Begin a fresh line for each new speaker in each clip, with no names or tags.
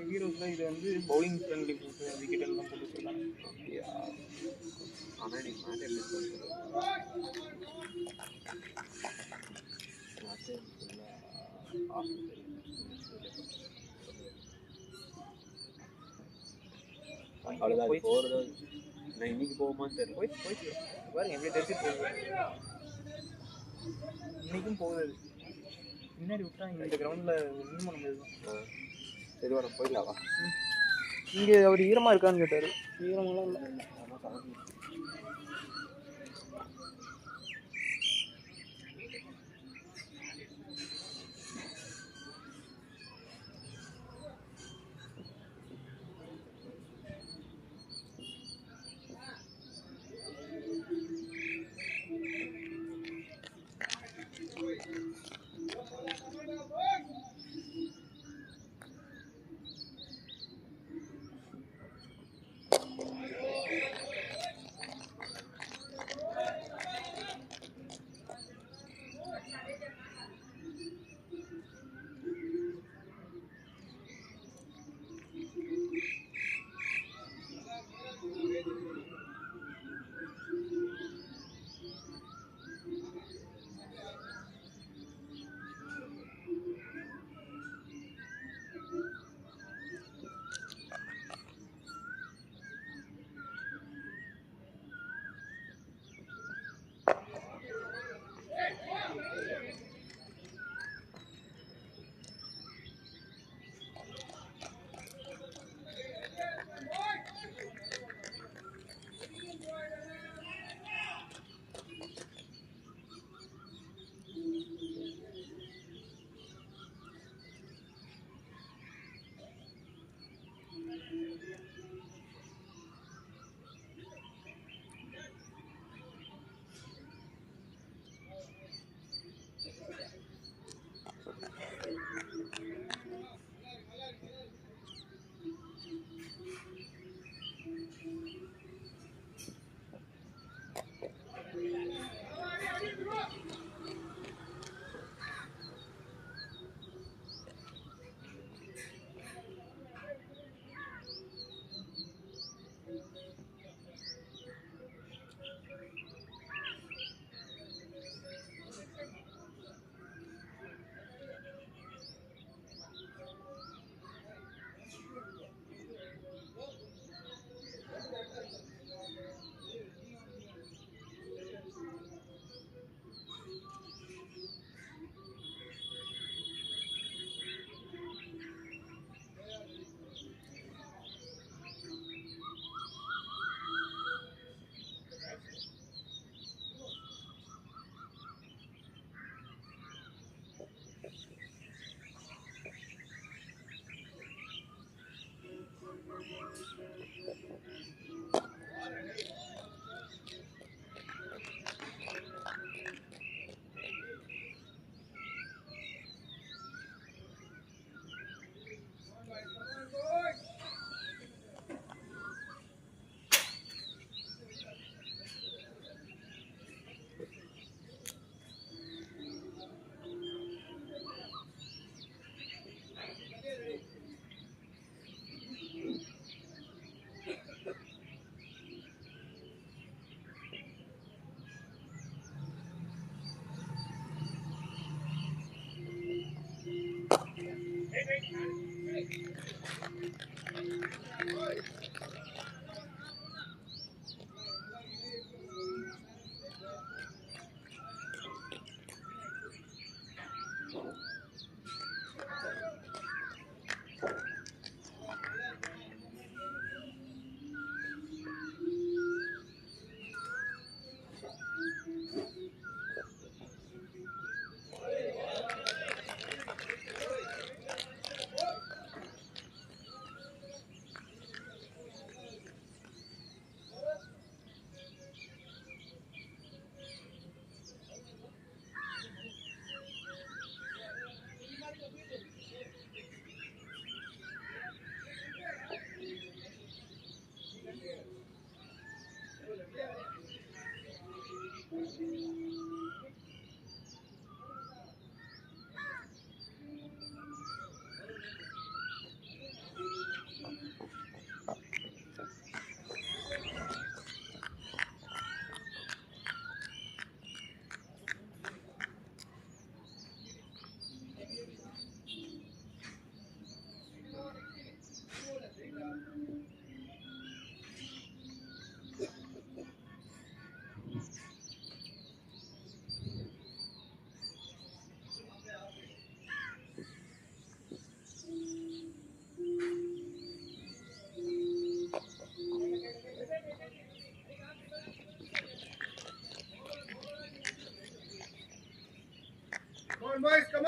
ஹீரோஸ்லாம் இது வந்து bowling friendly போட்டு விக்கெட் எல்லாம் போட்டு வச்சிருக்காங்க.
அப்படியா? ஆனால் நீ மேட்டர் அவ்வளோதான் போகிறது. நான் இன்னைக்கு போகுமான்னு தெரியல.
போயிட்டு பாருங்க எப்படி தெரிஞ்சு போகுது. இன்னைக்கும் போகுது. முன்னாடி விட்டா இந்த கிரவுண்டில் ஒன்றும் பண்ண முடியாது.
சரி வர போயிடலாவா?
இங்கே அவர் ஈரமாக இருக்கான்னு கேட்டார். ஈரமெல்லாம் இல்லை.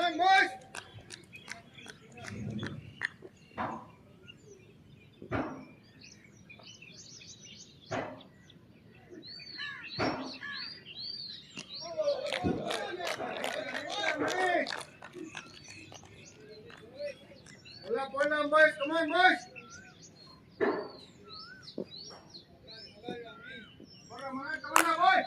on, boys. Point on, boys. Come on, boys. Come on now, boys.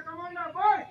Come on now, boys.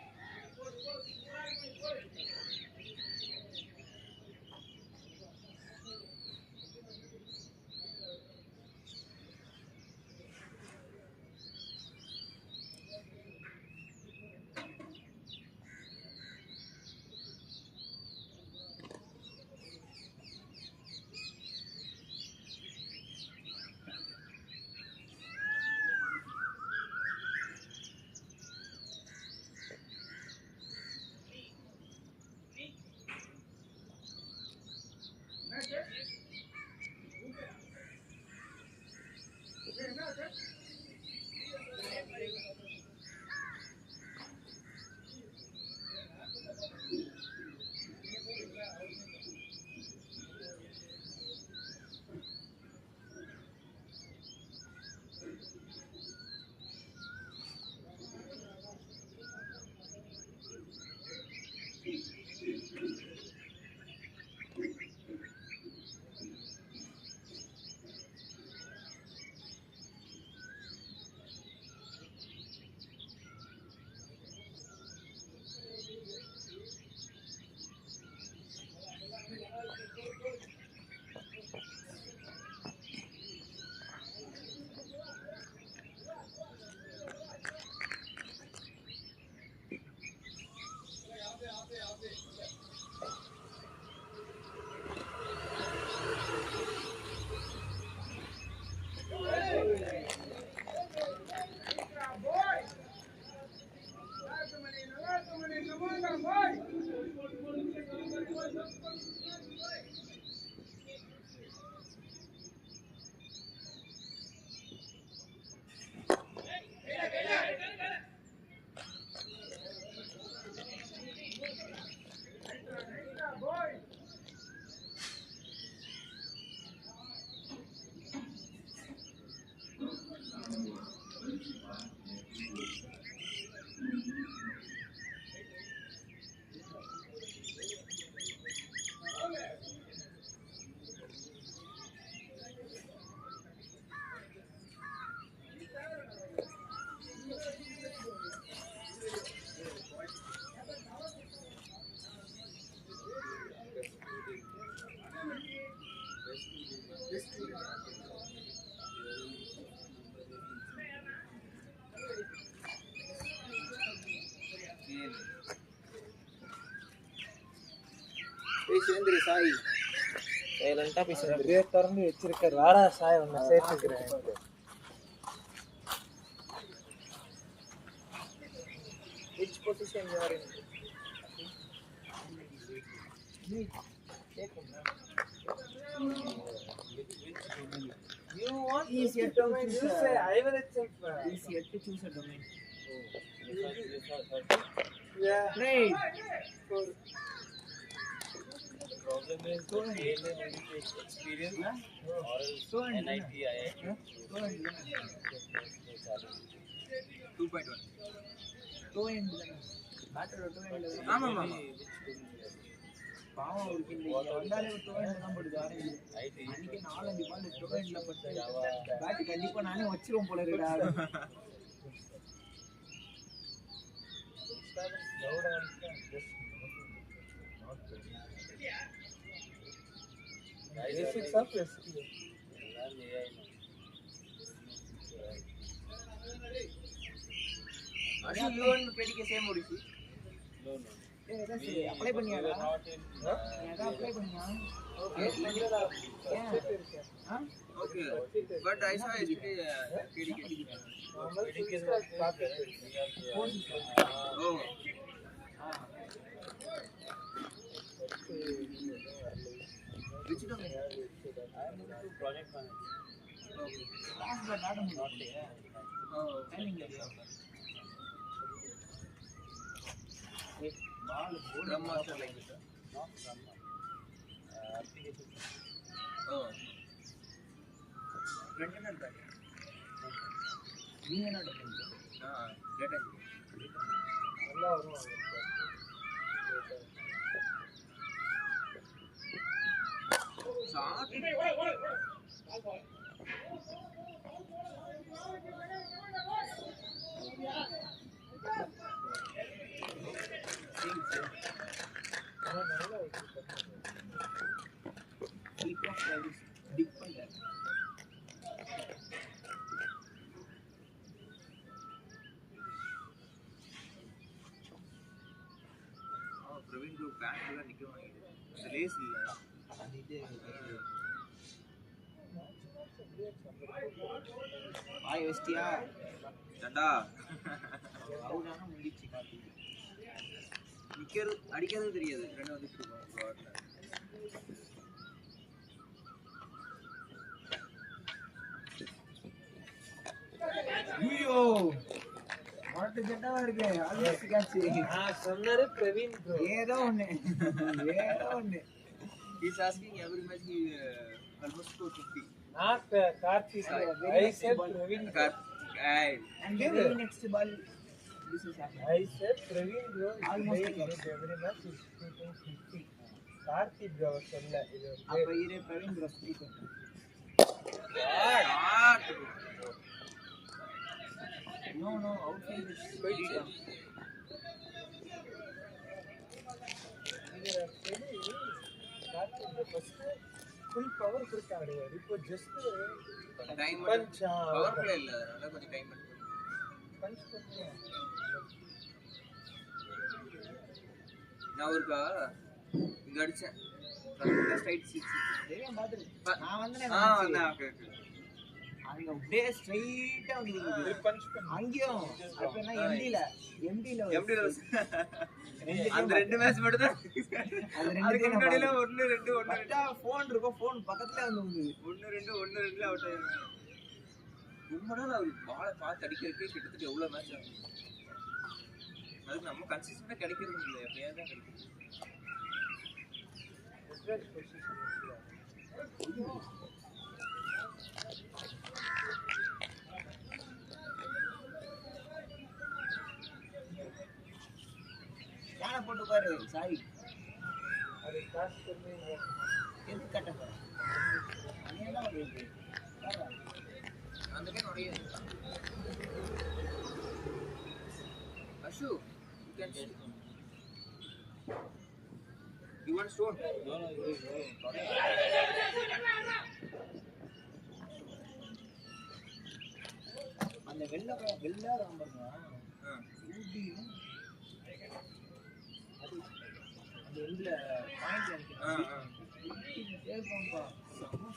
பேசுறேன் சாய்
சைலண்டா பேசுறேன். பேர் திறந்து வச்சிருக்க வாடா சாய் ஒன்று சேர்த்துக்கிறேன். Which position you are in? You want easier domain? You say I will accept. Easier to choose a domain. Yeah. Right.
The problem is the KLA only takes experience or else NIT, IIT.
2.1. 2 matter 2 ஆமாமா பாவம் அவருக்கு இந்த வந்தாலே 2 தான் போடுது orange. அன்னைக்கு 4-5 பால் 2ல போட்டு bad கண்டிப்பா நானே வச்சிருவோம் போல இருக்குடா. Basics of SQL.
Ashu, you and KDK same ODC?
No, no.
Apply பண்ணியாடா?
Not in.
நீ அத அப்ளை பண்ணியா?
Okay.
ஏன்? ஆ?
Okay. But I saw yesterday KDK.
KDK is not started. We have.
Oh. Which domain?
I am into project management.
Okay.
Class but ஆட முடியல.
Oh.
Timing இல்லையா? பால்
Scrum Master like it.
Not Scrum Master. Application.
Oh. Front end and back end.
நீ என்ன பண்ற?
Data.
நல்லா வரும்.
Short.
Keep of service tick பண்ணல.
Praveen group bank la nikka vaangide. The lace illa.
பாய் வெஸ்டியா?
Dada.
அவுடானா முடிச்சி காட்டி.
நிக்கிறது அடிக்கிறது தெரியாது. ரெண்டு வந்துட்டு இருக்கோம் ரோட்ல.
ஐயோ மாட்டு ஜெட்டவா இருக்கு. Always catch.
சொன்னாரு பிரவீன் bro.
ஏதோ ஒண்ணு.
He's asking every match he almost score 50.
Not Karthik. I said Praveen.
Hey.
And the very next ball this is happening.
I said Praveen bro.
Almost
Almost
like
every match is shooting 50. Karthik bro சொல்ல இது
அப்ப இரு Praveen bro speak பண்ணு. No, outside is freedom.
Karthik bro first full power கொடுத்தாரு. இப்போ just
time
punch
power play இல்ல அதனால கொஞ்சம் டைம் எடுக்கும்.
punch பண்ணு.
நான் ஒருக்கா இங்க அடிச்சேன். ஸ்ட்ரைட் 6.
தெரியும் பாத்துரு. நான் வந்தனே.
வந்தேன். ஓகே.
அங்க அப்படியே ஸ்ட்ரைட்டா வந்து
punch பண்ணு.
அங்கேயும் அப்ப என்ன எம்டில
அந்த ரெண்டு மேட்ச் மட்டும் தான்.
அது
அதுக்கு
ரெண்டு
முன்னாடில 1 2 1
கரெக்டா ஃபோன் இருக்கும். ஃபோன் பக்கத்துல வந்து
1 2 அவுட் ஆயிடுச்சு. ரொம்ப நாள் அவர் பாலை பார்த்து அடிக்கிறதுக்கே கிட்டத்தட்ட எவ்வளவு மேட்ச் ஆகும். அதுக்கு நம்ம கன்சிஸ்டன்ட்டா கிடைக்கிறது இல்ல. எப்பயாவது தான் கிடைக்குது.
Refresh position.
யானை போட்டு பாரு சாய்.
அது காசு பண்ணி
எது கட்ட போற? நீ என்ன பண்றது?
அந்த கே நோடியே. Ashu, you can shoot. You want stone?
No,
அந்த வெள்ள ராம்பர்ங்க ஊட்டியும் அது எண்ட்ல பாயிண்ட் இருக்கு. சேஃபாம்பா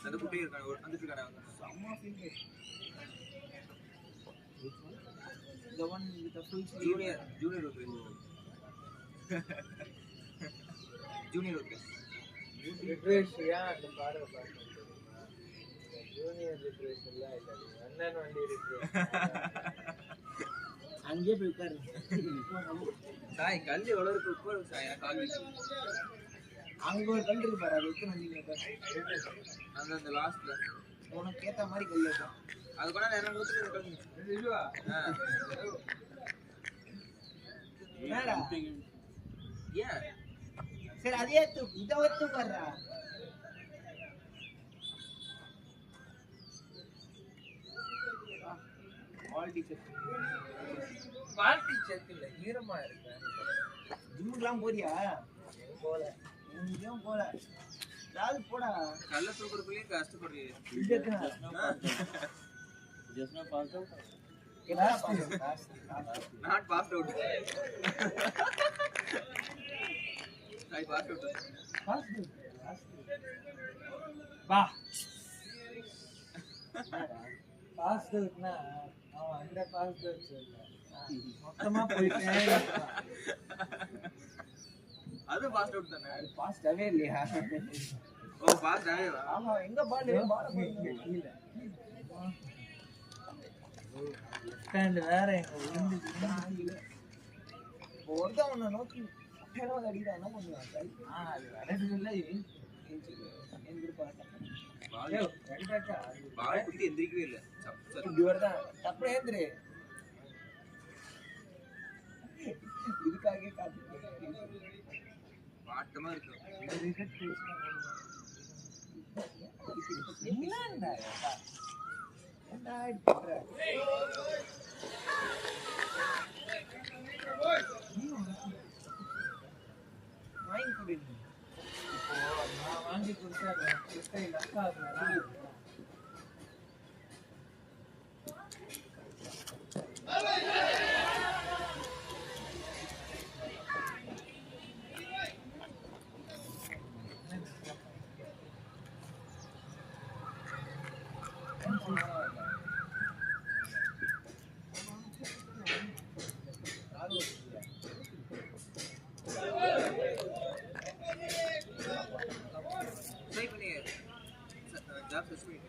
அந்த குட்டி இருக்கானே வந்துட்டு இருக்கானே.
செம்ம feel. The one with the full sleeve.
Junior okay. Junior okay.
ரிக்ரெஷ் அந்த பாடல பாருங்க. ஜூனியர் ரிக்ரெஷ் இல்ல அண்ணன் வண்டி ரிக்ரெஷ்.
அங்கே போய் உட்காரு.
சாய் கல்லு எவ்வளவு இருக்கு உட்காரு சாய் கால் வச்சு.
அங்க ஒரு கல் இருக்கு பாரு. அது எத்தனை வந்தீங்க பாரு.
அந்த லாஸ்ட்ல
உனக்கு ஏத்த மாதிரி கல் இருக்கும்.
அது கூட நேரம் கொடுத்துட்டு கல்லு. இல்லையா?
என்னடா?
ஏன்?
சரி அதே இத வச்சு பாருடா. All teacher.
பார்ட்டி செக் இல்ல ஈரமா இருக்கு.
ஜிம்முக்குலாம் போறியா?
போல.
எங்கேயும் போல. யாரு போடா.
கல்ல தூக்குறதுக்குள்ளே கஷ்டப்படுறீங்க.
இதுக்கு
Just now pass out.
Not passed out. I passed out.
வா பாஸ் அவுட்னா அவன் அந்த பாஸ் அவுட் சொல்ல மொத்தமா போயிட்டேன்
அது passed out தானே.
அது பாஸ்டாவே இல்லையா
ஓ passed ஆவே.
ஆமா எங்க பால் கீழ ஸ்டாண்ட் வேற எங்க விழுந்துச்சு ஒருத்தன் உன்னை நோக்கி அடிக்கிறான் என்ன பண்ணுவான் அது வரது இல்லை
பால் குத்தி எந்திரிக்கவே இல்லை.
தப்பு ஏந்திரு இதுக்காக
பாட்டமா இருக்கும்.
வாங்கி கொடு இப்போ நான் வாங்கி கொடுத்தா
ட்ரை பண்ணி ஜாப் சர்ச் பண்ணி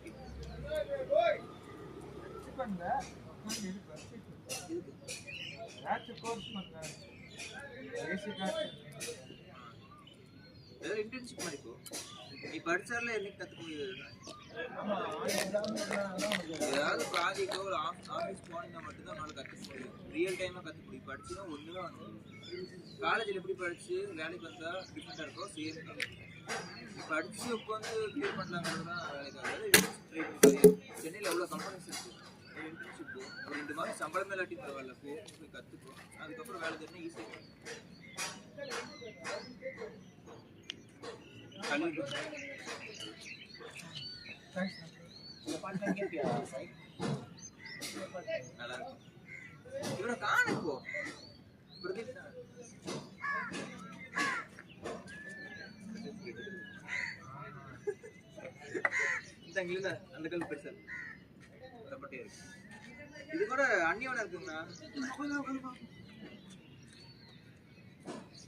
ஏதோ இன்டர்ன்ஷிப் மாதிரி போ. நீ படிச்சால என்னைக்கு கற்றுக்க முடியாது. ஏதாவது ப்ராஜெக்டோ ஒரு ஆஃபீஸ் போனீங்கன்னா மட்டும்தான் உன்னால கற்றுக்க முடியும். ரியல் டைமாக கற்றுக்க முடியும். படிச்சுன்னா ஒன்று தான் வந்து காலேஜில் எப்படி படிச்சு வேலைக்கு வந்தால் டிஃப்ரெண்ட்டாக இருக்கோ சேம் தான். படித்து உட்காந்து கிளியர் பண்ணலாங்கிறது தான் வேலைக்கு ஆகாது. ட்ரை பண்ணி சென்னையில் எவ்வளோ கம்பெனிஸ் இருக்குது. இன்டர்ன்ஷிப் போ. ஒரு 2 மாதம் சம்பளம் இல்லாட்டி பரவாயில்ல போ, போய் கற்றுக்கோ. அதுக்கப்புறம் வேலை தெரிஞ்சா ஈஸியாக நல்லா இருக்கும். இவரை காண போ. பிரதீப் இந்த அந்த கல் பெருசா தப்பட்டே இருக்கு. இது கூட அண்ணியோட இருக்குங்கண்ணா.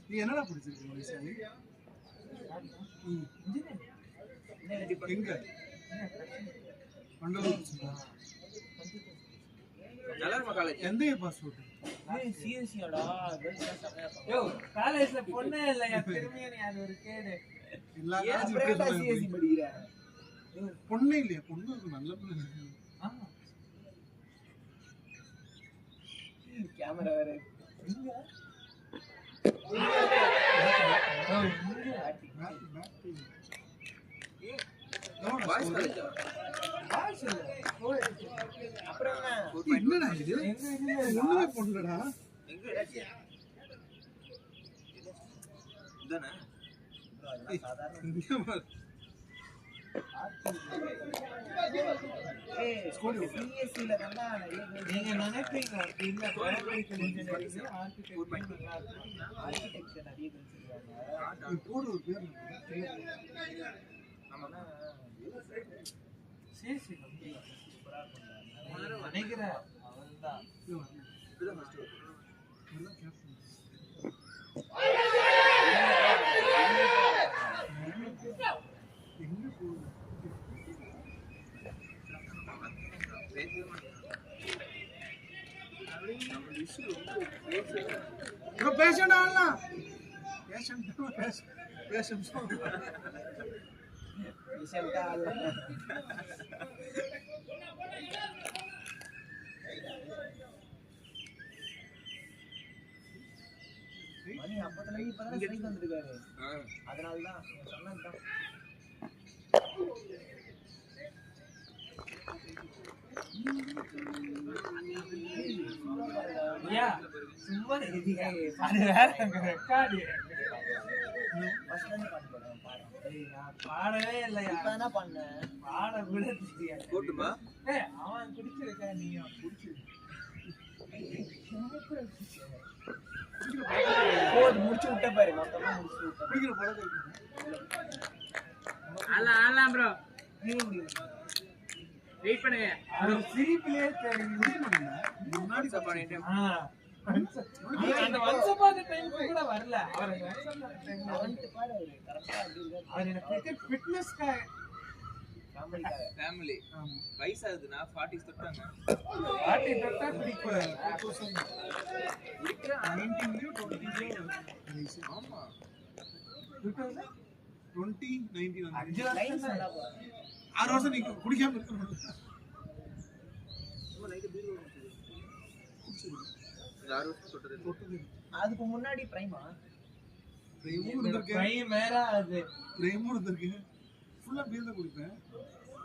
நீ என்னடா படிச்சிருக்க மனுஷாலி? எங்க மண்டலம்
நல்லா இருக்குமா காலேஜ்?
எந்த இயர் பாஸ் அவுட்?
சிஎஸ்சியோடா யோ காலேஜ்ல பொண்ணே இல்லையா திரும்பியும் நீ அது ஒரு கேடு
எல்லா
காலேஜ்லயும் சிஎஸ்சி படிக்கிற
பொண்ணே இல்லையா? பொண்ணு இருக்கு, நல்ல பொண்ணு.
கேமரா வேற
பாய்ஸ் காலேஜா?
அப்புறம்
என்னடா இது? ஒண்ணுமே பொண்ணுடா.
எங்க இதானே?
சிஎஸ்சில தான் நீங்க நினைப்பீங்க இல்ல பயோமெடிக்கல் இன்ஜினியரிங் ஆர்கிடெக்சர் நிறைய சொல்லுவாங்க.
போடு ஒரு பேர்.
ஆமாண்ணா.
சிஎஸ்சி சூப்பரா பண்ணுவாங்க நினைக்கிறேன். அவன்தான்
இதுதான் ஃபர்ஸ்ட் வரும்.
நல்லா கேட்பேன். எங்க போகுது? ப்ரோ பேஷண்ட் ஆடலாம். பேஷண்ட்
விஷயம்டா மணி அப்பத்துல இப்பதான் ஸ்ட்ரைக் வந்திருக்காரு. அதனாலதான் சொன்னதுதான். சும்மா அது வேற ரெக்கார்டு பாடவே இல்லையா? என்ன பண்ண பாட கூட தெரியாது.
போட்டுமா?
அவன் குடிச்சிருக்கா, நீயும் குடிச்சிருக்க. போது முடிச்சு விட்ட பாரு மொத்தமா முடிச்சு விட்ட
குடிக்கிற பழக்கம் இருக்கு.
ஆலாம் ப்ரோ நீங்க முடியும் வெயிட் பண்ணுங்க அது சிரிப்பிலே
குடிக்க மாட்டீங்களா?
முன்னாடி சாப்பாடு
அந்த வன்சபாத டைம் கூட வரல அவர் வன்சபாத டைம் அவன்ட்டு பாரு அவரு கரெக்ட்டா அப்படி இருக்காரு அவர் எனக்கு கிரிக்கெட் ஃபிட்னஸ்க்கு காமெடிக்காக
ஃபேமிலி வயசாகுதுன்னா 40 தொட்டாங்க
பாட்டி தொட்டா பிடிக்கும்
19 20
ஆமா
20 19
5 வருஷம் நல்லா போறாங்க
6 வருஷம் நீங்க குடிக்காம இருக்கணும்.
சும்மா நைட்டு பீர்
குடிச்சிருங்க.
6 வருஷம் தொட்டது
தொட்டது
அதுக்கு முன்னாடி பிரைமா
பிரேமும் இருந்திருக்கு.
பிரைம் வேற அது
பிரேமும் இருந்திருக்கு. ஃபுல்லா பீர் தான் குடிப்பேன்.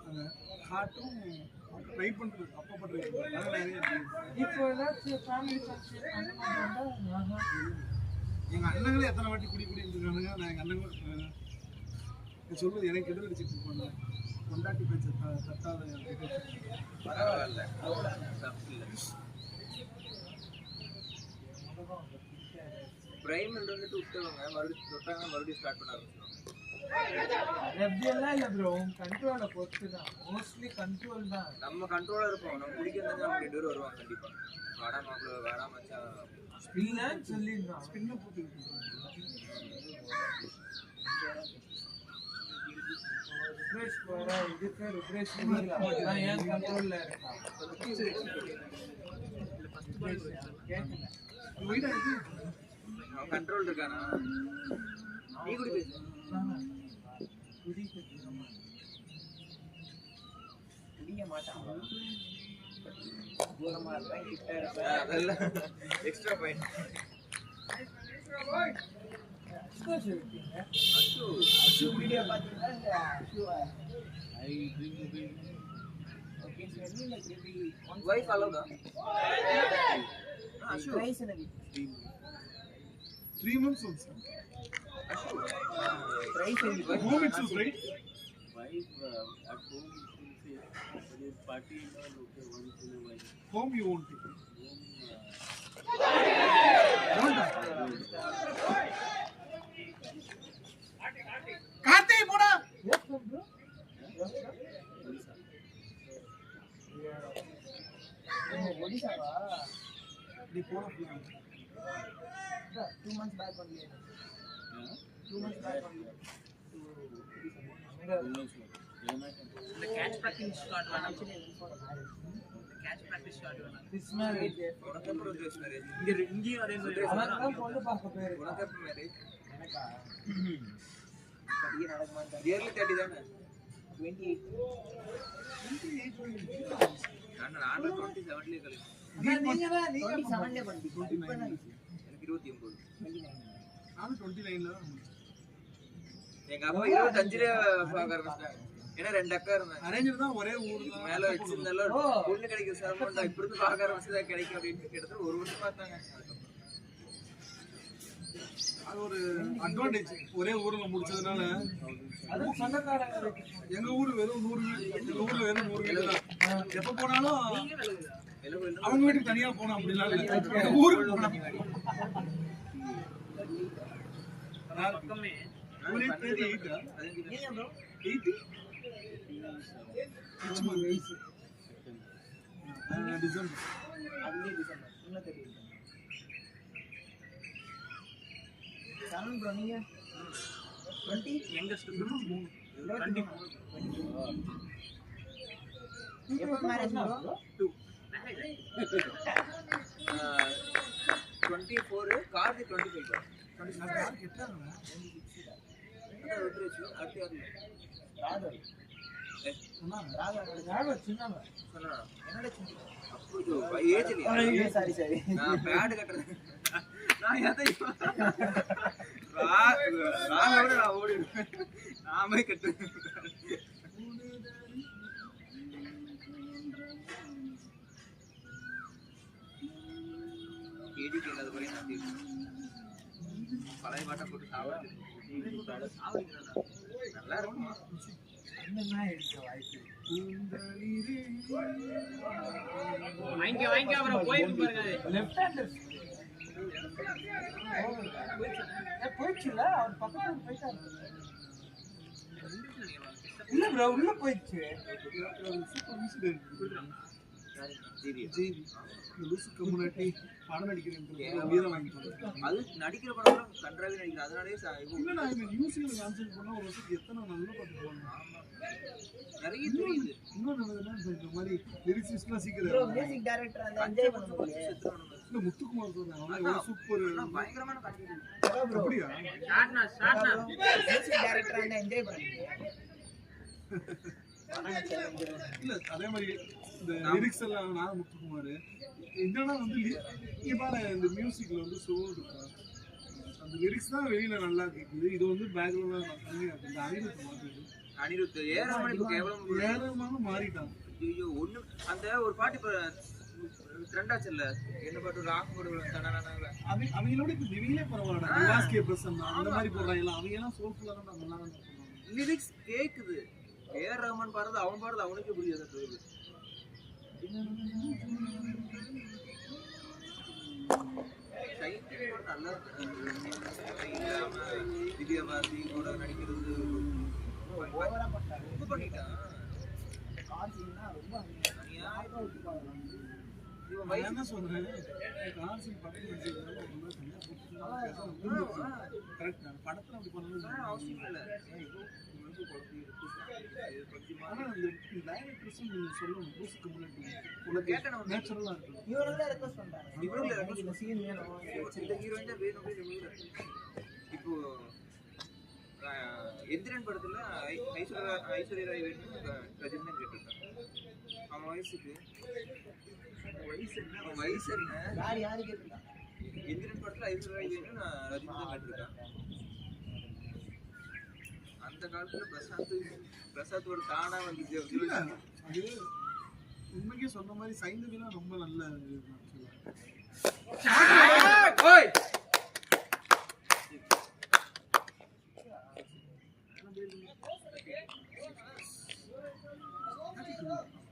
அந்த ஹார்ட்டும் ட்ரை பண்றது அப்பப்ப ட்ரை பண்றது அது நிறைய இருக்கு.
இப்போ ஏதாச்சும் ஃபேமிலி ஃபங்க்ஷன் அந்த மாதிரி வந்தா
எங்க அண்ணங்களே எத்தனை வாட்டி குடி குடின்னு இருக்கானுங்க. நான் எங்க அண்ணங்க சொல்லுது எனக்கு எதிர் அடிச்சுட்டு இருப்பாங்க. கொண்டாட்டி பேச்ச தட்டாத
பரவாயில்ல தப்பு இல்லை பிரைம்ல வந்துட்டு விட்டவங்க மறுபடியும் தொட்டாங்க மறுபடியும் ஸ்டார்ட் பண்ண ஆரம்பிச்சிடுவாங்க.
அப்படியெல்லாம் இல்ல ப்ரோ கண்ட்ரோல பொறுத்து தான் மோஸ்ட்லி கண்ட்ரோல் தான்
நம்ம கண்ட்ரோலா இருப்போம். நம்ம குடிக்கிறது நம்ம 2 பேரும் வருவாங்க கண்டிப்பா. வாடா மாப்பிள்ள வாடா மச்சான்
ஸ்பின்னு சொல்லிடுறான்
பின்ன போட்டு
ரிஃப்ரெஷ் வர இதுக்கு ரிஃப்ரெஷ் நான் ஏன் கண்ட்ரோல்ல இருக்கேன் கேட்கல
வீடா இருக்கு.
அவன் கண்ட்ரோல் இருக்கானா? நீ குடி பேசு.
குடிக்க மாட்டான் தூரமா இருப்பேன் கிட்ட இருப்பேன்
அதெல்லாம் எக்ஸ்ட்ரா பாயிண்ட்.
அஷு வீடியோ பாத்தீங்கன்னா அஷுவா ஓகே சரி லைக் எவ்ரி
வைஃப் அலோதா?
Ashu rice in
3 months once.
Rice in
Home itself, right?
Wife at home she will say, but if party is okay once in a while.
Home you won't take. Karthi போடா.
Yes bro ஒடிசாவா
நீ போடா.
2 months back only 2 months back only
இந்த catch practice start பண்ணா
actually before marriage
catch practice start பண்ணா
this marriage
உனக்கு அப்புறம் dress marriage இங்கேயும் அதே மாதிரி
அவன் பொண்ணு பார்க்க போயிருக்கான்
உனக்கு அப்புறம் மேரேஜ்
எனக்கா படியே நடக்க மாட்டேன்
இயர்லி 30 தானே
28
நான் 27ல கழிச்சேன்.
நீங்க 27 ல பண்ணிட்டீங்க இப்போ நான்
எனக்கு 29.
29
நானும் 29ல தான் முடிச்சேன்.
எங்க அப்பா 25ல பார்க்க ஆரம்பிச்சாங்க. ஏன்னா 2 அக்கா இருந்தாங்க.
அரேஞ்சர் தான் ஒரே ஊர்
இதுக்கு
தான்.
மேல வச்சிருந்தாலும் பொண்ணு கிடைக்கிற சிரமம்டா இப்ப இருந்து பார்க்க ஆரம்பிச்சதா கிடைக்கும் அப்படின்னு கிட்டத்தட்ட 1 வருஷம் பார்த்தாங்க.
அது ஒரு அட்வான்டேஜ். ஒரே ஊர்ல முடிச்சதுனால
அது சொந்தக்காரங்க
எங்க ஊர் வெறும் 100 வீடு. எங்க ஊர்ல வெறும் 100 வீடு தான். எப்ப போனாலும் அவங்க வீட்டுக்கு தனியா போனோம் அப்படிலாம் இல்ல. எங்க ஊருக்கு போனோம்.
பக்கமே
only 38
நீங்க ப்ரோ
80 டிசம்பர்.
அதுலயே டிசம்பர் இன்னும் தெரியும் சரண் ப்ரோ நீங்க 20
யங்கஸ்ட்
23 எப்போ மேரேஜ் ப்ரோ
24 கார்த்தி 25
அது யாரு கேட்டாங்க?
அடுத்த யாரு
ராகவ்
சொன்னாங்க.
ராகவ் சின்னவன்
சொன்னா
என்னோட சின்ன
அப்போ ஏஜ் இல்லையா
சாரி சாரி
நான் பேட் கட்டுறேன் நான் எதையும் ராகவோட நான் ஓடிடுவேன் நாமே கட்டுறேன் ஏடிக்கு இல்லாத போய் நான் பழைய பாட்டை போட்டு சாவடிக்கிறேன் நல்லா இருக்கும்
என்னன்னா எடுக்க வாய்ப்பு
வாங்கிக்க அப்புறம் போயிட்டு பாருங்க
லெஃப்ட் ஹேண்டர் போயிடுச்சுல அவர் பக்கத்துல போயிட்டாரு இல்ல ப்ரோ உள்ள போயிடுச்சு
சூப்பர் மியூசிக் ஜெய்வி லூசுக்கு முன்னாடி படம் நடிக்கிறேன் வீரம் வாங்கிட்டு
அது நடிக்கிற படம் கன்றாவே நடிக்கிறேன் அதனாலே
இல்ல நான் இந்த மியூசிக்ல கான்சென்ட்ரேட் பண்ணா ஒரு வருஷத்துக்கு எத்தனை நல்ல பாட்டு போவாங்க
நிறைய தெரியுது.
இன்னொன்னு என்னதுன்னா இந்த மாதிரி லிரிக்ஸ்லாம் சீக்கிரம்
மியூசிக் டைரக்டர் அந்த என்ஜாய் பண்ண முடியல.
இல்ல முத்துக்குமார் சொல்றாங்க சூப்பர்
பயங்கரமான காட்சி
அப்படியா
மியூசிக் டைரக்டர் அந்த என்ஜாய் பண்ண
இல்ல அதே மாதிரி இந்த லிரிக்ஸ் எல்லாம் நான் முத்துக்குமார் என்னன்னா வந்து இங்க பாரு இந்த மியூசிக்ல வந்து சோல் இருக்கா அந்த லிரிக்ஸ் தான் வெளியில நல்லா கேக்குது இது வந்து பேக்ரவுண்ட்ல தனியா இருக்கு இந்த அனிருத் மாதிரி
அனிருத் ஏறாம கேவலம்
ஏறமான மாறிட்டாங்க
ஐயோ ஒண்ணு அந்த ஒரு பாட்டு இப்ப ட்ரெண்ட் ஆச்சுல்ல என்ன பாட்டு ராக் போடுவாங்க
அவங்களோட இப்ப இவங்களே பரவாயில்ல நிவாஸ்கே பிரசன்னா அந்த மாதிரி போடுறாங்க அவங்க எல்லாம் சோல்ஃபுல்லா தான் நல்லா தான் பண்ணுவாங்க
லிரிக்ஸ் கேக்குது ஏஆர் ரஹ்மான் பாடுறது அவன் பாடுறது அவனுக்கு புரியாது அது நல்லா வித்யாபாரதி கூட நடிக்கிறது ரொம்ப பண்ணிட்டான்
நான் என்ன சொல்றேன் கார்சிங் படத்துல கரெக்ட் படத்துல அப்படி பண்ணணும்
அவசியம் இல்லை
ஆனா இந்த டைரக்டர்ஸ் நீங்க சொல்லணும் பூசுக்கு முன்னாடி உனக்கு நேச்சுரலா இருக்கும்
இவங்களே ரெக்வெஸ்ட் பண்றாங்க
இவங்களே
எனக்கு இந்த சீன் வேணும்
இந்த ஹீரோயின் தான் வேணும் இப்போ எந்திரன் படத்துல ஐஸ்வர்யா ராய் வேணும் ரஜினி தான் கேட்டிருக்காங்க அவன் வயசுக்கு வயசு என்ன
யாரு கேட்டிருக்காங்க
எந்திரன் படத்துல ஐஸ்வர்யா ராய் வேணும் ரஜினி தான் கேட்டிருக்காங்க அந்த காலத்துல பிரசாத்தோட தானா வந்துச்சு
அது உண்மைக்கே சொன்ன மாதிரி சைந்தவிலாம் ரொம்ப நல்ல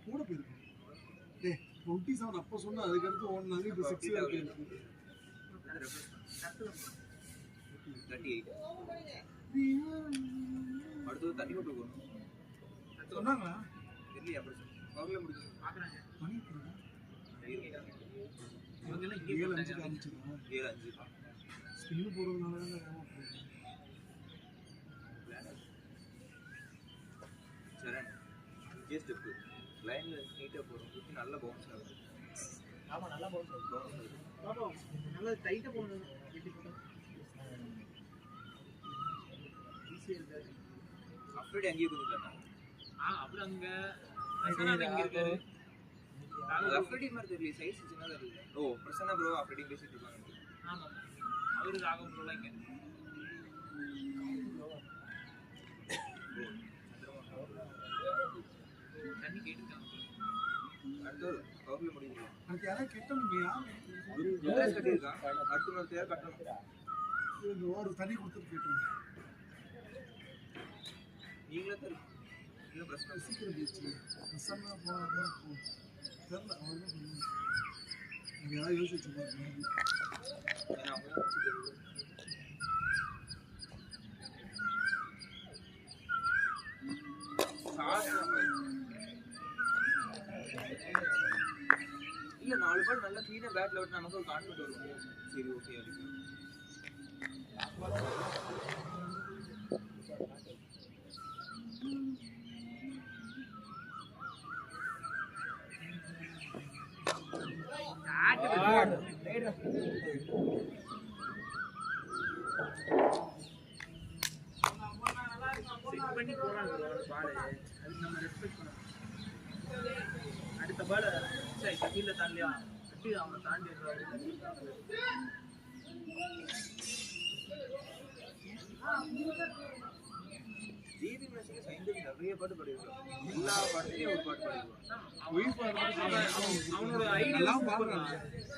கூட போயிருக்கோம் 27 அப்ப சொன்னா அதுக்கடுத்து ஓடுனாங்க இப்ப 6 இருக்கு
38 அடுத்து தண்ணி போட்டு போகணும்
சொன்னாங்களா
இல்லையா அவங்களே முடிச்சு பார்க்குறாங்க
மணி
இவங்க எல்லாம்
7:05 காமிச்சிருக்கா
7:05
ஸ்பின் போடுறதுனால தான்
சரண் ஜே ஸ்டெப் லைன்ல நீட்டா போறோம் நல்ல பவுன்ஸ் ஆகுது
ஆமா நல்லா போகுது
நல்லா டைட்டா போகணும் அப்படியே அங்கேயே குதிக்கலாம்
அப்புறம் அங்க இங்க இருக்காரு
அஃப்ரிடி மாதிரி தெரியல சைஸ் சின்னதா இருக்கு ஓ பிரசன்னா ப்ரோ அஃப்ரிடி பேசிட்டு இருக்காங்க
ஆமா அவரு ராகம் ப்ரோல இங்க தண்ணி கேட்டுருக்காங்க
அடுத்து கவர்ல முடியுது
அதுக்கு யாராவது கெட்டணும் யார்
ட்ரெஸ் கட்டியிருக்கான் அடுத்து ஒரு தேர் கட்டணும்
இந்த ஒரு தண்ணி கொடுத்துட்டு கேட்டோம்
நீங்களே தரும் இல்லை பிரச்சனை
சீக்கிரம் போச்சு பிரசன்னா போனா தெரியல அவங்க யாராவது யோசிச்சு பாருங்க
ஏன்னா அவங்க இல்ல 4 பால் நல்லா கிளீனா பேட்ல விட்டு நமக்கு ஒரு கான்ஃபிடன்ட் வரும் சரி ஓகே அப்படி
செக் பண்ணி போறாங்க பால் அது நம்ம ரெஸ்பெக்ட் பண்ணணும் அடுத்த பால் சரி கீழே தாண்டியா கட்டி அவனை தாண்டி
ஜிபி மேட்ச்ல சைந்தவி நிறைய பாட்டு பாடிடுவான். எல்லா பாட்டுலயும் ஒரு பாட்டு பாடிடுவான்.
அவனோட ஐடியா
எல்லாம் பாடுறான்.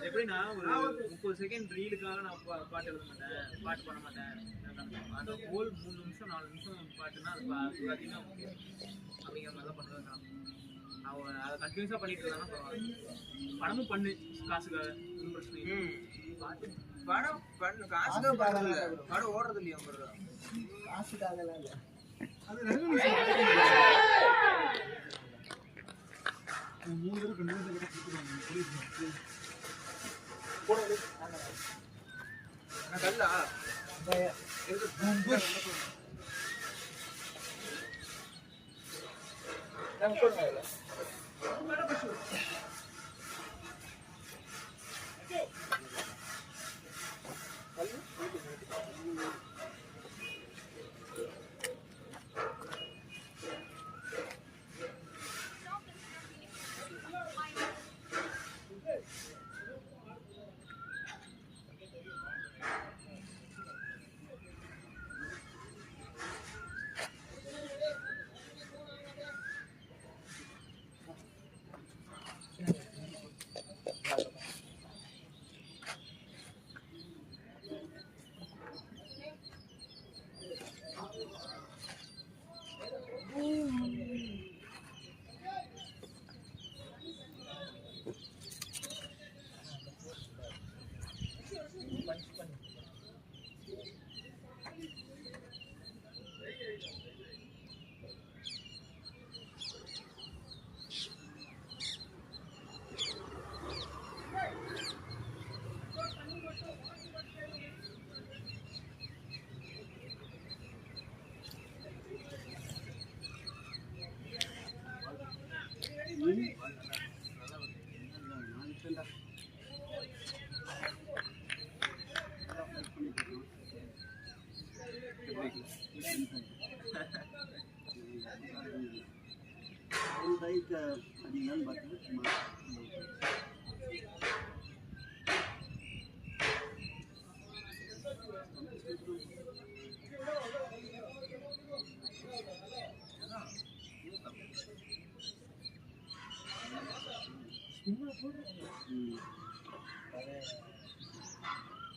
எப்படின்னா ஒரு 30 செகண்ட் ரீலுக்காக நான் பாட்டு எழுத மாட்டேன், பாட்டு பண்ண மாட்டேன். அந்த ஹோல் 3 நிமிஷம் 4 நிமிஷம் பாட்டுன்னா அது பார்த்தீங்கன்னா அப்படிங்கிற மாதிரி தான் பண்ணுவேன். அவன் அதை கண்டினியூஸாக பண்ணிட்டு இருந்தானா பரவாயில்ல. படமும் பண்ணு காசுக்காக ஒன்றும் பிரச்சனை இல்லை. பாட்டு
படம் பண்ணு காசுக்காக பாடுறது இல்ல, படம் ஓடுறது இல்லையா bro?
காசுக்காகலாம் இல்ல.
அது ரெண்டு மூணு தடவை கண்டிப்பாக கிட்ட கொடுத்துருவாங்க.
நான் கல்லா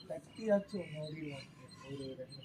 தட்டியாச்சும் ஒன்று ஒரு ரெண்டு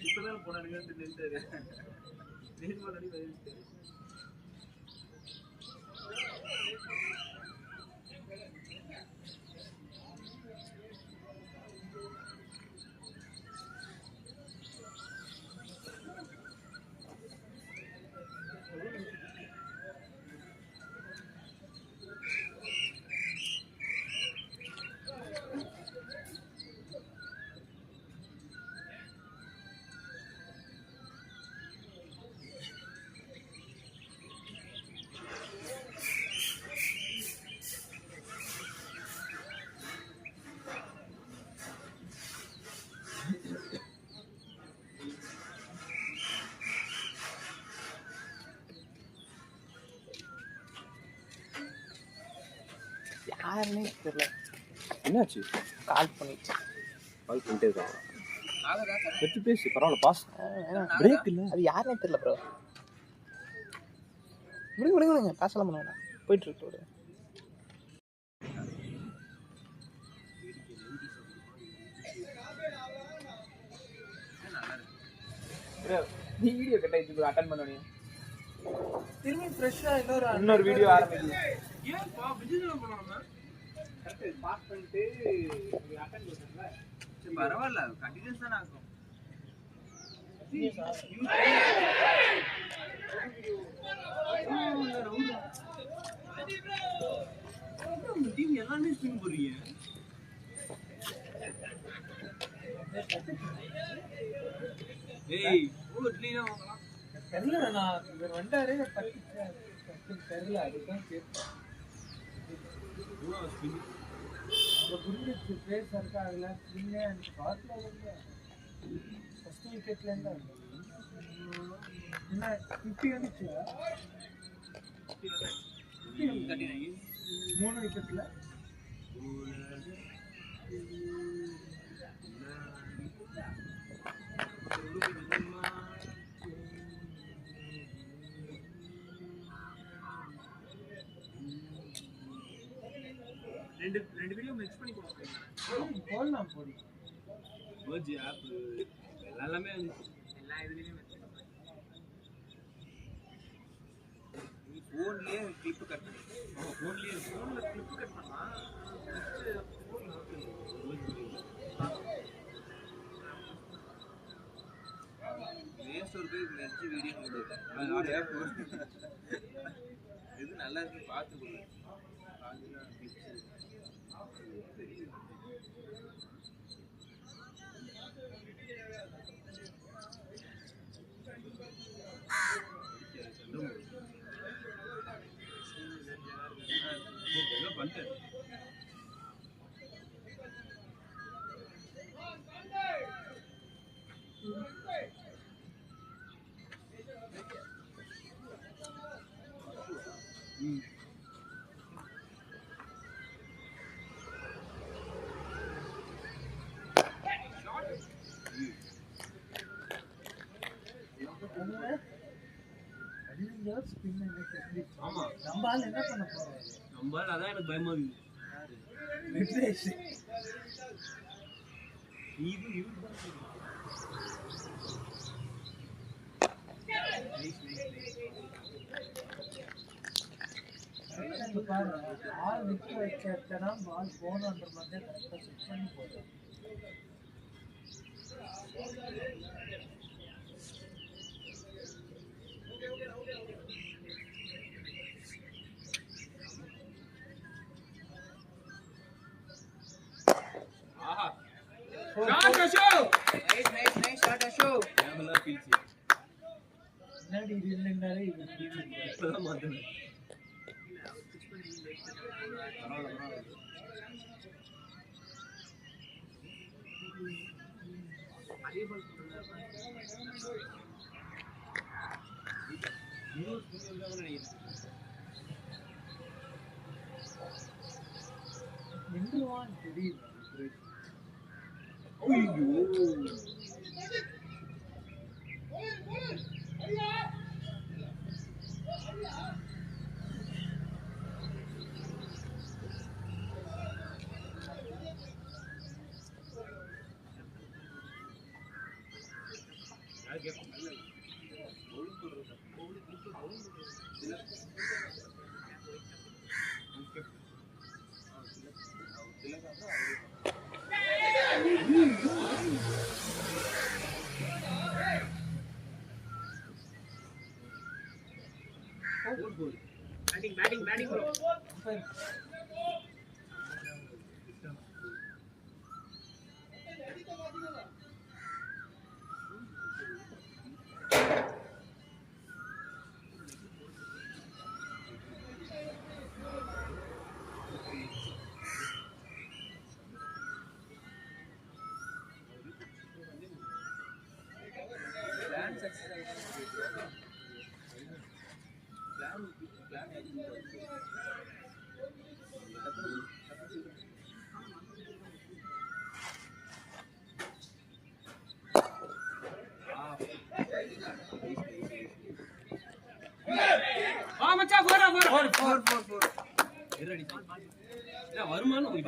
இப்பதான் போனானுங்க நின்றுட்டாரு. நீர்மல் அடி வயசுட்டாரு.
யாருன்னே தெரியல.
என்னாச்சு?
கால் பண்ணிச்சு.
கால் பண்ணிட்டே இருக்காங்க.
ஆகதா
எடுத்து பேசு, பரவாயில்ல, பாஸ். பிரேக் இல்லை.
அது யாருன்னே தெரியல ப்ரோ. விடுங்க விடுங்க விடுங்க, பேசலாம் பண்ணுவேன். போயிட்டு இருக்கு.
வீடியோ கட் ஆயிடுச்சு அட்டெண்ட் பண்ணனே.
திரும்பி ஃப்ரெஷ்ஷா
இன்னொரு வீடியோ ஆரம்பிக்குது.
ஏன்பா விஜய் பண்ணாம
பாஸ் பண்ணிட்டு அட்டெண்ட் பண்ணல.
சரி பரவாயில்ல கண்டினியூஸ் தான் ஆகும்.
டீம் எல்லாமே ஸ்பின் போறீங்க. ஏய் ஓ ட்லீனா வாங்கலாம்.
தெரியல நான் இவர் வந்தாரே பத்தி தெரியல அதுதான் கேட்டேன். அந்த புரிஞ்சிச்சு பேஸ் இருக்கா அதுல ஸ்பின்ன எனக்கு பார்க்கல இல்ல. ஃபர்ஸ்ட் விக்கெட்ல இருந்தா என்ன 50 வந்துச்சு 3 விக்கெட்ல
ரெண்டு வீடியோ மிக்ஸ் பண்ணி போடுங்க.
போடலாம் போடி
பர்ஜி ஆப் எல்லாமே வந்து
எல்லா இதுலயுமே மிக்ஸ் பண்ணுங்க.
நீ ஃபோன்லயே கிளிப் கட் பண்ணு.
ஃபோன்லயே
ஃபோன்ல கிளிப் கட் பண்ணலாம்.
வேஸ்ட் ஒரு போய் நெஞ்சு வீடியோ போடுறேன். இது நல்லா இருக்கு பார்த்து கொடு.
ஆமா
நம்ம ஆள் என்ன பண்ண போறோம்?
நம்ம அதான் எனக்கு பயமா இருக்கு.
வெங்கடேஷ்
இது
பாரு ஆள் நிக்க வைக்கிறதுனா பால் போனன்ற மாதிரி கரெக்டா செட் பண்ணி போடுறோம். முன்னாடி இது இல்லைன்னாலே இது
இப்பதான் மாத்தணும்.
அதே பால்
நின்றுவான் தெரியுது.
batting bro.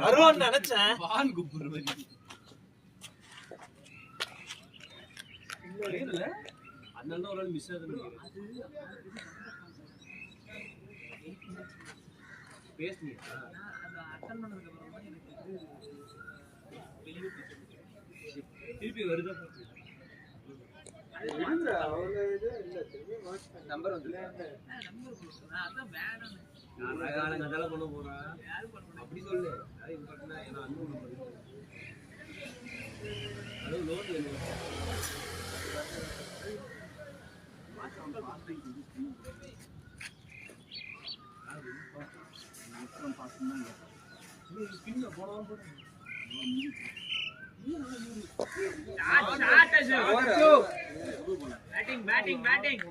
வருவான்னு நினைச்சேன்.
அதனால தான் ஒரு ஆள் மிஸ் ஆகுது பேசுனீங்க
அந்த அட்டன் பண்ணதுக்கு அப்புறமா எனக்கு வெளியே
திருப்பி வருதா
நம்பர் வந்து
அதான் வேணும்
அதெல்லாம் பண்ண போறேன்
யாரும் பண்ண முடியாது.
அப்படி சொல்லு இது பண்ணா ஏன்னா அனுபவம் பண்ணுது அது லோன் வேணும்
Batting.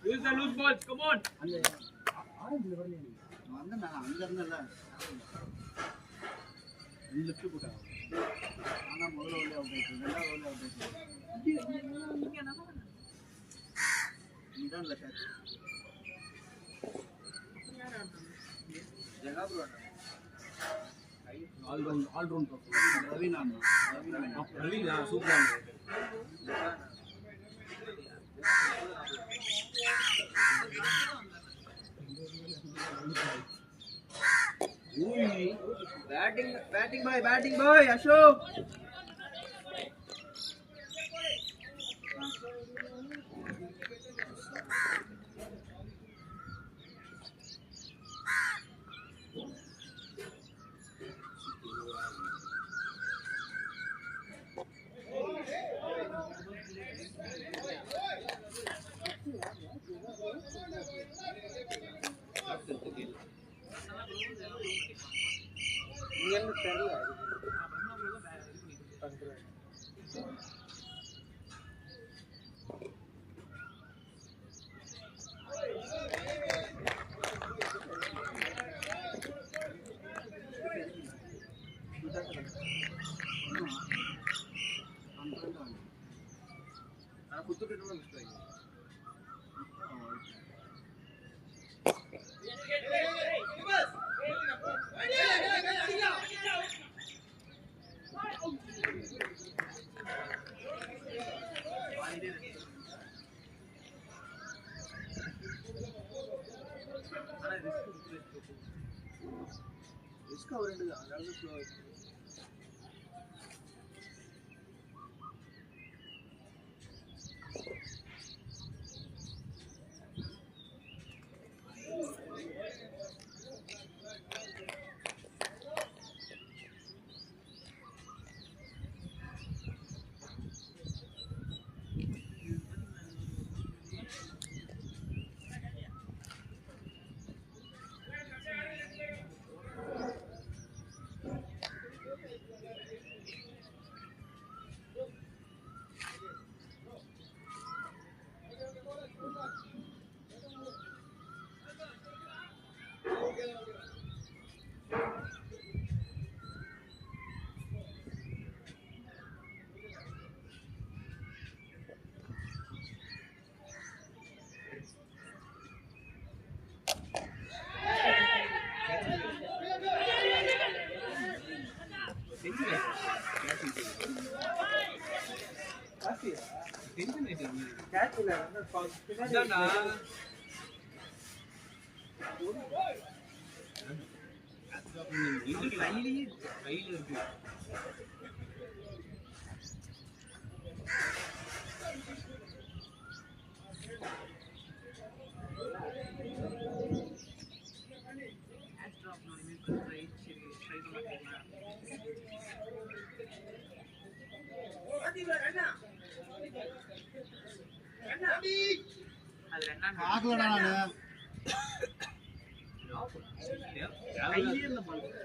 Use the loose balls. Come on.
All-round Raveena சூப்பரா
batting boy Ashok.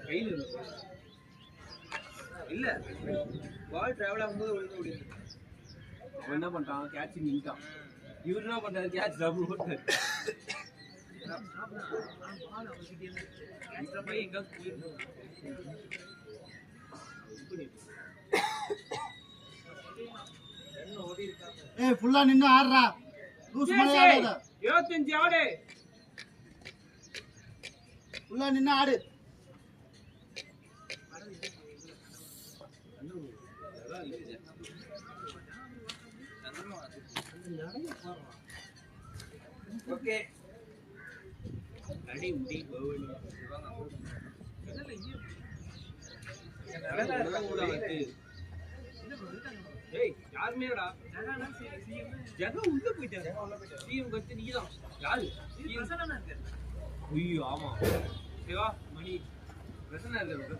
கையில இருக்கு
இல்ல பால் டிராவல் ஆகும்போது ஒழுங்கா ஓடிட்டு
அவன் என்ன பண்ணிட்டான் கேட்ச் நின்ட்டான் இவரு என்ன பண்றாரு கேட்ச் டபுள் போட்டாரு
ஏய் ஃபுல்லா நின்னு ஆடுறா லூஸ் மாதிரி ஆடாத
25 ஆடு
ஃபுல்லா நின்னு ஆடு
சந்திரமா ஓகே
அடி முடி பவுலி ஏய் யாருமேடா ஜெகா உள்ள போயிட்டாரு சிஎம் கத்து நீதான் யாரு பிரசன்னா இருக்காரு ஐயோ ஆமா தேவா மணி பிரசன்னா இருக்காரு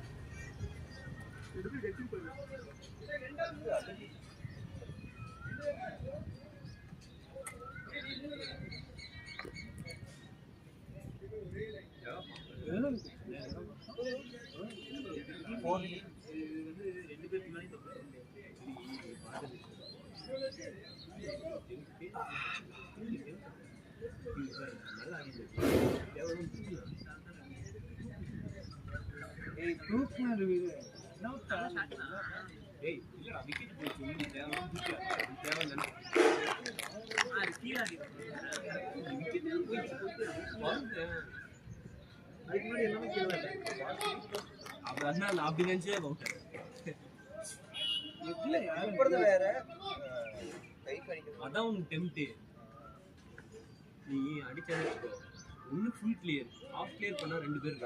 ரெண்டு பேருக்கு முன்னாடி
ஏய் தூக்குனா இருக்குது
ஏய் இல்லடா விக்கெட் போச்சு தேவையில்லை கீழே விக்கெட் போயிடுச்சு அதுக்கு முன்னாடி எல்லாமே கீழே அதான் அப்படி நினைச்சே போட்டேன்
அப்புறம் வேற கை கடிக்கிறது
அதான் உனக்கு டெம்ப்ட் நீ அடிச்சது ஒன்னு ஃபுல் கிளியர் ஆஃப் கிளியர் பண்ணா ரெண்டு பேர்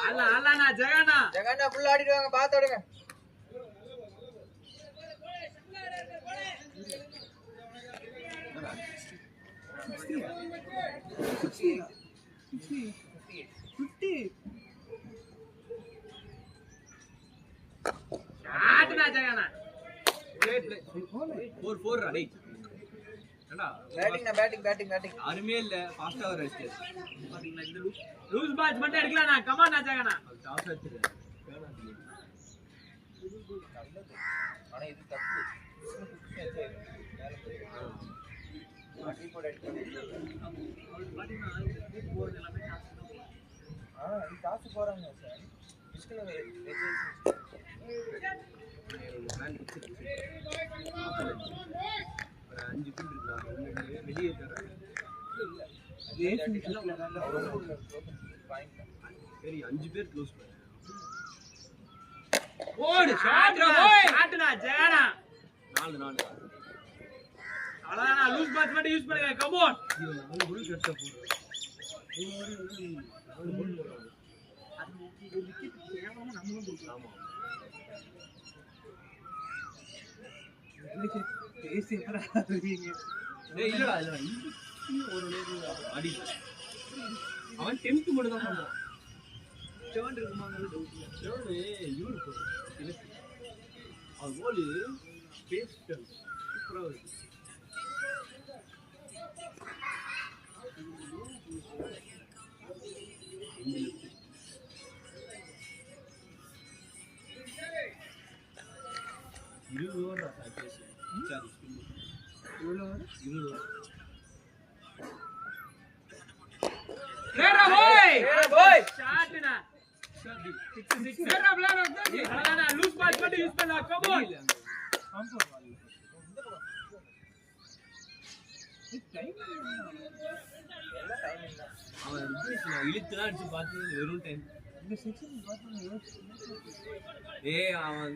அல்ல ஜெகனா
ஜெகண்ணா ஃபுல் ஆடிட்டு வாங்க பாத்து ஆடுங்க
ஆடுனா ஜெகனா ஃபோர் ஃபோர் அடே என்னடா
பேட்டிங்
யாருமே இல்ல ஃபாஸ்டா வர வச்சு பாத்தீங்களா இந்த லூஸ் பால்ஸ் மட்டும் எடுக்கலாம் நான் கமான் நான் ஜெகனா டாஸ் எடுத்துறேன்
ஆனா இது தப்பு காசு போறாங்க சார்
ஒரு 5 பேர் இருக்காங்க வெளியே தராங்க சரி 5 பேர் க்ளோஸ் பண்ணு ஓடு ஷாட்ரா போய் ஷாட்னா ஜெகனா 4 அவ்வளவுதான் லூஸ் பால்ஸ் மட்டும் யூஸ் பண்ணுங்க கம் ஆன் இது 4 கோல் கட்ட போறோம் அது விக்கெட் கேவலமா நம்மளும் கொடுக்கலாம்
பேசி எத்தனை இருக்கீங்க
டேய் இல்லடா ஒரு நேரம் அடி அவன் 10th மட்டும் தான் பண்றான் 7 இருக்குமாங்கறது டவுட் 7 யூர் போடு அது கோல் பேஸ்ட் சூப்பரா இருக்கு லூஸ் பால் மட்டும் யூஸ் பண்ணா கமான் அவன் இழுத்துலாம் அடிச்சு பார்த்து வெறும் டைம்
இந்த செக்ஷன் பார்த்தா
ஏய் அவன்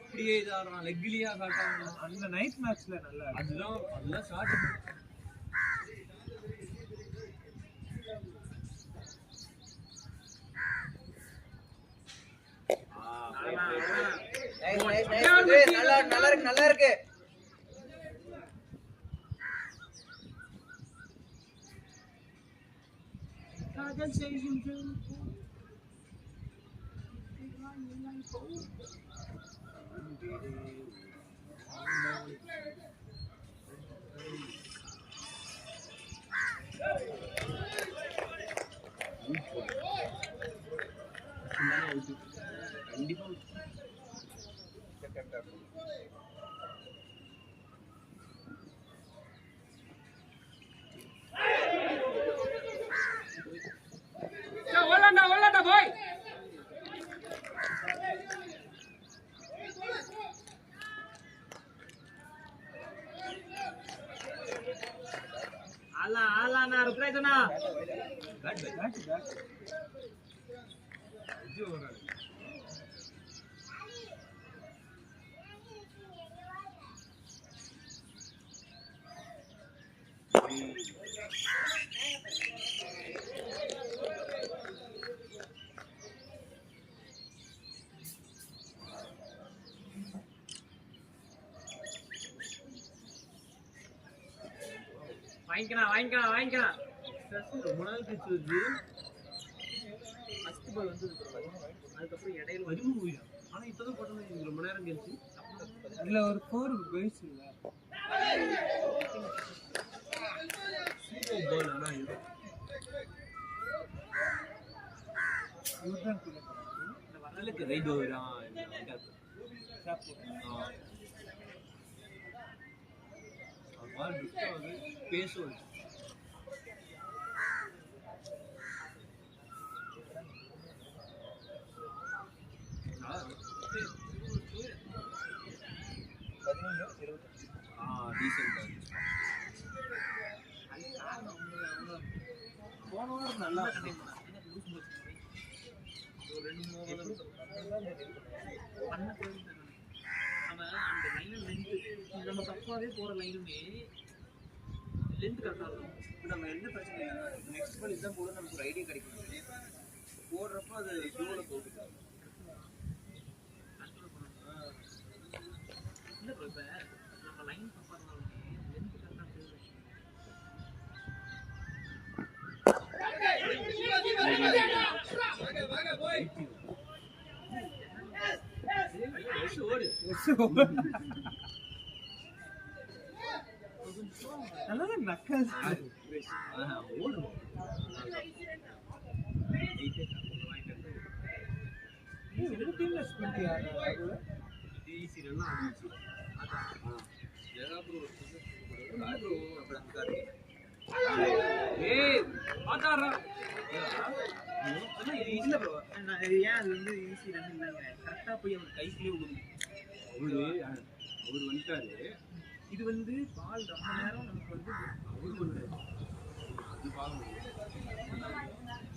இப்படியே இதாடுறான் லெக்லியா காட்டான்
அந்த நைட் மேட்ச்ல நல்லா
அதெல்லாம் ஷாட்
நல்லா இருக்கு
கண்டிப்பா அண்ணா ருத்ராஜ் அண்ணா வாங்கிக்கலாம்
ரொம்ப நாள் கழிச்சு வருது. ஃபர்ஸ்ட் பால் வந்து அதுக்கப்புறம் இடையில வரும போயிடும். ஆனா இப்பதான் போட்டது ரொம்ப நேரம் கழிச்சு. அதுல ஒரு 4 பேஸ் இல்ல. சூப்பர் பால் ஆனா இது. இந்த வரலுக்கு ரைட் ஓவரா பால் வந்து பேசுவது போன வாரம் நல்லா ஒரு 2-3
அந்த லைன் நம்ம தப்பாவே போற லைனுமே லென்த் கரெக்டா இருக்கும்.
நம்ம என்ன பிரச்சனை நெக்ஸ்ட் பால் இதுதான் போட நமக்கு ஒரு ஐடியா கிடைக்கும். போடுறப்ப அது ஃப்ளோல போகுது.
இல்ல ப்ரோ இப்ப நம்ம லைன் தப்பா இருந்தாலுமே லென்த் கரெக்டா போகுது.
நல்லா நக்கல் ஓடும். டீம்ல ஸ்பிரிட் யாரு ஈஸி ரன் ஆச்சு.
ஜெகாப்ரோ அப்புறம் கார்த்தி
ஏய் பாத்தாரா
இல்ல ப்ரோ ஏன் அது வந்து ஈஸி ரன் இல்லங்க கரெக்டா போய் அவர் கைக்குள்ளே விடுது.
அவரு வந்துட்டாரு.
இது வந்து பால் ரொம்ப நேரம் நமக்கு வந்து
அவரு வந்துட்டாரு. அது பாருங்க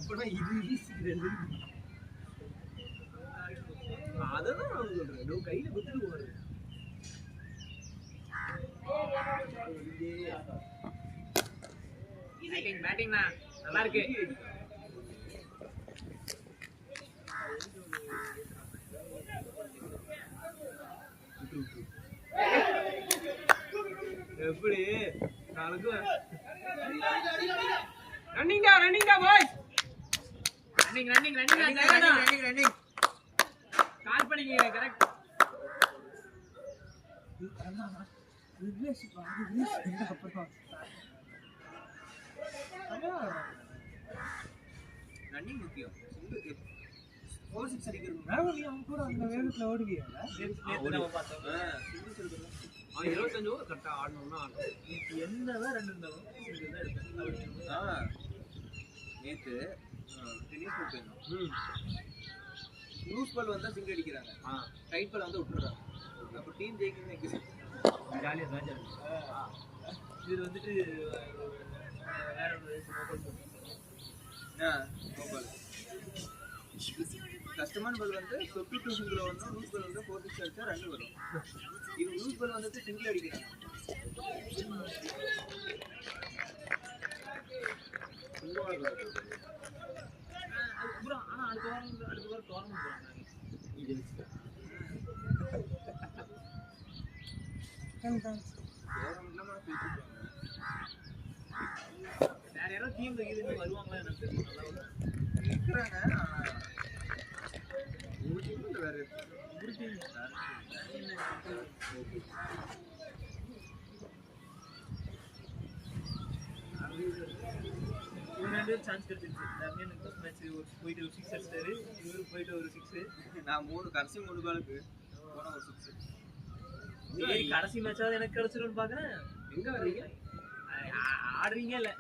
இப்பனா இது ஈஸி ரன். அதான் நான் சொல்றேன். டோ கையில குத்துட்டு போறாரு.
பேட்டிங் நல்லா இருக்கு.
எப்படி நாளைக்கு ரன்னிங்கா பாய்ஸ்.
ரன்னிங் கால் பண்ணிக்கங்க கரெக்ட்.
ரன்னிங் முக்கியம். 4-6 அடிக்கிறது
அவன் கூட அந்த வேகத்துல ஓடுவியா?
நம்ம பார்த்தோம்.
சிங்கிள்ஸ் எடுக்கணும்.
25 ஓவர் கரெக்டா ஆடணும்னா
என்னதான் ரன் இருந்தாலும் சிங்கிள் தான் எடுப்பேன்.
நேத்து டென்னிஸ் போயிருந்தோம். லூஸ் பால் வந்தா சிங்கிள் அடிக்கிறாங்க. டைட் பால் வந்து விட்டுறாங்க. அப்ப டீம் ஜெயிக்கணும்னு
ஜாலியா ராஜா.
இது வந்துட்டு வேற ஒரு
பால் கஷ்டமான பால் வந்து 52 சிங்கிள் வரணும். லூஸ் பால் வந்து 4-6 அடிச்சா ரன் வரும். இது லூஸ் பால் வந்துட்டு சிங்கிள் அடிக்கிறாங்க.
அப்புறம் ஆனா அடுத்த வாரம் டோர்னமெண்ட் போறாங்க. வேற யாராவது டீம்ல இருந்து வருவாங்களா எனக்கு தெரியல.
இருக்கிறாங்க. ஒரு டீம் வேற
ஒரு டீம் இவங்க 2 பேரும் சான்ஸ் கிடைச்சிருச்சு. ரம்யான் ஃபர்ஸ்ட் மேட்ச் போயிட்டு ஒரு 6 அடிச்சாரு. இவரு போயிட்டு ஒரு 6.
நான் கடைசி 3 பாலுக்கு போன ஒரு 6.
ஏய் கடைசி மேட்சாவது எனக்கு கிடைச்சிரும்னு பாக்குறேன்.
எங்க வரீங்க?
ஆடுறீங்க இல்ல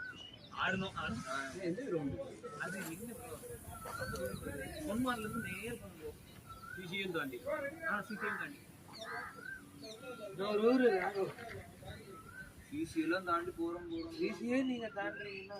ஆடணும்.
எந்த கிரவுண்ட்?
அது எங்க பொன்மார்ல இருந்து நேர் பண்ணுவோம்.
சிசியும் தாண்டி.
சிசியும் தாண்டி.
நான் ஒரு
ஈஸியெல்லாம் தாண்டி போறோம்
ஈஸியே நீங்க தாண்டுறீங்கன்னா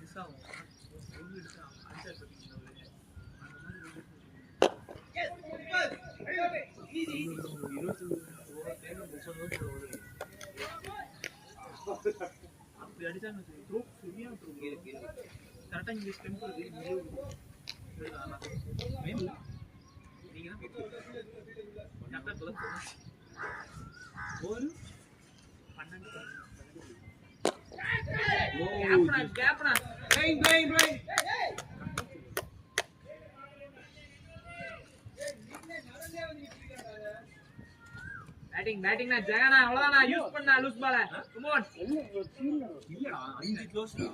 மிஸ் ஆகும் ஒரு எடுத்து அடிச்சா பார்த்தீங்கன்னா அப்படி அடிச்சாங்க த்ரோ சரியான த்ரோ கரெக்டாக இங்கே ஸ்டெம்ப் இருக்கு நீங்கள் தான் கரெக்டாக ஒரு 12 கேப்னா பேட்டிங்னா ஜெகனா அவ்வளவுதான் நான் யூஸ் பண்ணா லூஸ் பால கம் ஆன்
இல்லடா 5 க்ளோஸ்டா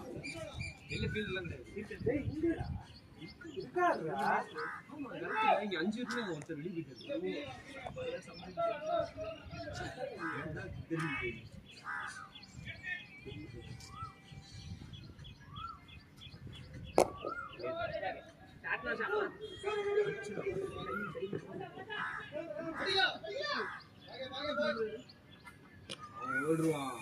எல்ல ஃபீல்ட்ல இங்க 5 இருக்கு ஒருத்தர் வெளிய போயிட்டாரு ஓடுவான்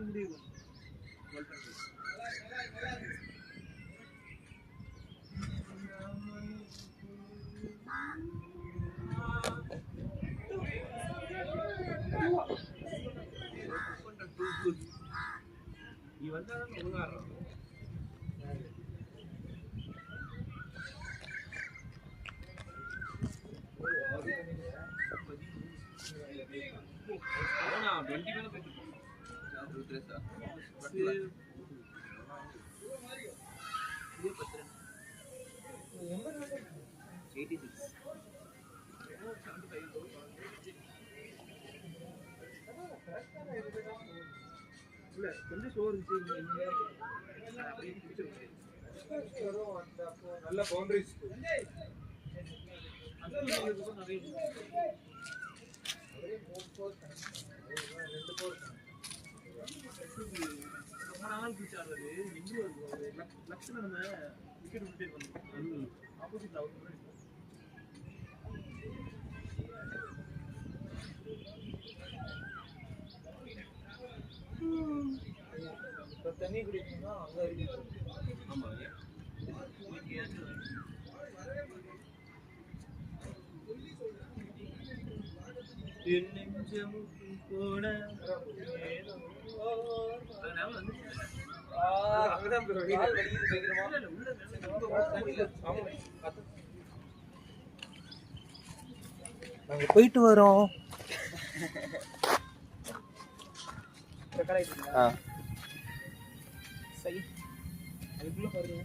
முடியும்
நீ வந்தாலும் ஒழுங்காடுறான் அவனா 20 மேல போயிட்டு
கொஞ்சம் ஷோ இருந்துச்சு
நல்ல பவுண்டரிஸ்
ரொம்ப நாள் பிடிச்சி ஆடுறது இன்னும் லட்சம் நம்ம விக்கெட் விட்டு வந்தோம் ஆப்போசிட்ல அவங்க
தண்ணி குடிக்கணும்னா அங்க இருக்கு
ஆமா
போன
நாங்க போயிட்டு வரோம்.
சரி அதுக்குள்ள பாருங்க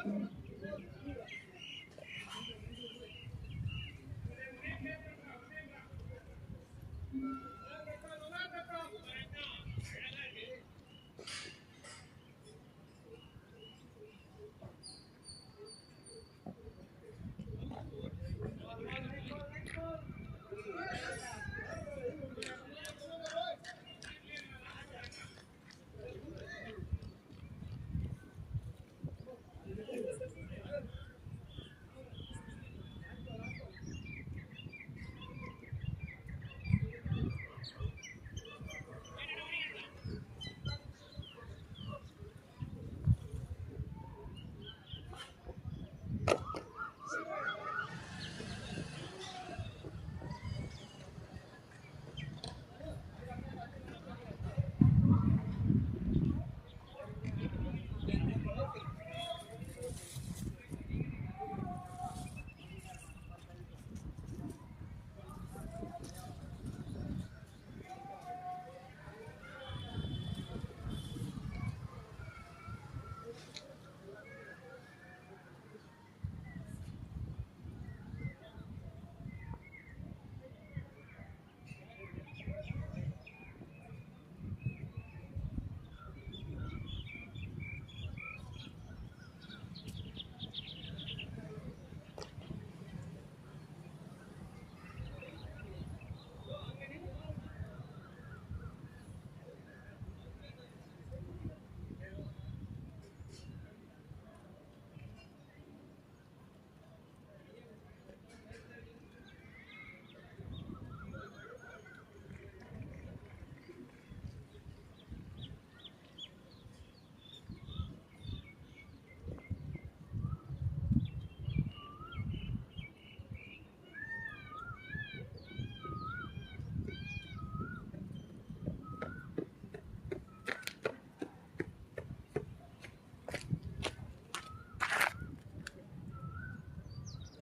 தான்